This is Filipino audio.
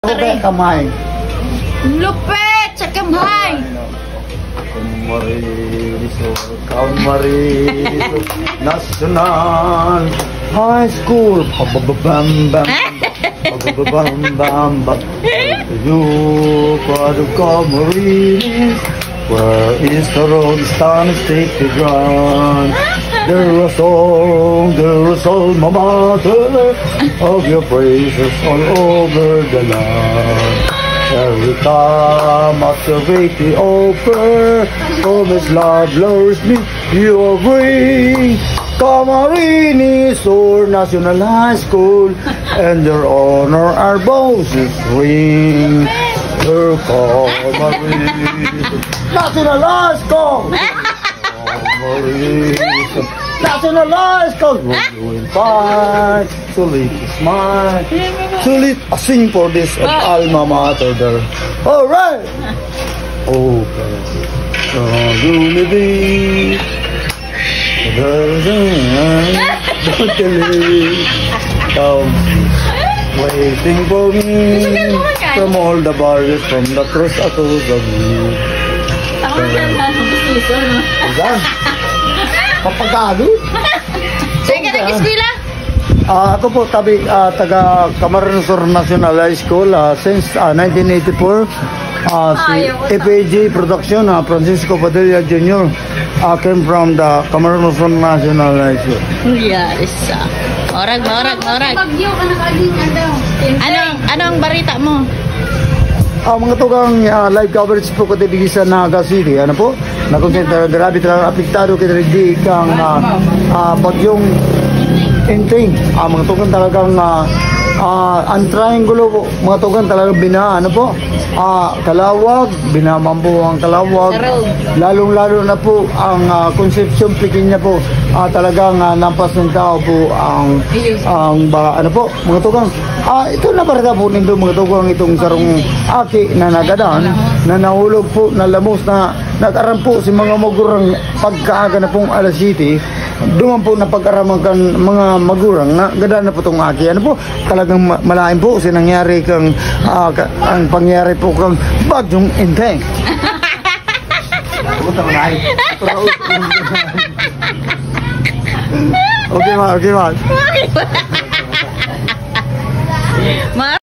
Lupit kamay. Lupit sa kamay. Kamariso, National High School. Bam bam bam bam bam. You for the Camarines. Where is the road stand take the ground? There is alma mater of your praises all over the land. Every time I survey the offer, from His love lures me, you will bring Camarines or National High School, and their honor our voices ring. Their Camarines National High School. National High School. You will find Sulit smile. Sulit sing for this alma mater there. All right. Okay. Unity. Waiting for me from all the barriers, from the cross to the view. Papagalo? Saan ka nag-eskwela? Ako po taga Camarines National High School since 1984. Si FAG Production, Francisco Padilla Jr. Came from the Camarines National High School. Yes. Orag. Anong balita mo? Mga tugang live coverage po ko tibigay sa Naga City. Ano po? Nakonsentra, grabe talagang apektado kita rin kang bagyong Enteng. Mga tugang talagang ang triangulo po. Mga tugang talagang bina, ano po? Kalawag, binamampo ang Kalawag. Lalong-lalo na po ang Concepcion Pequeña po. Talagang nampas ng tao po ang ano po, mga tugang. Ito na parada po nito mga tugang itong sarong aki na nagadaan na nahulog po na lamos na nag-aram po si mga magurang pagkaaga na pong alas city. Duman po na pag-araman kan mga magurang na gada na po itong aki. Ano po, talagang malain po sinangyari kang ang pangyari po kang bagyong Enteng. Okay, ma.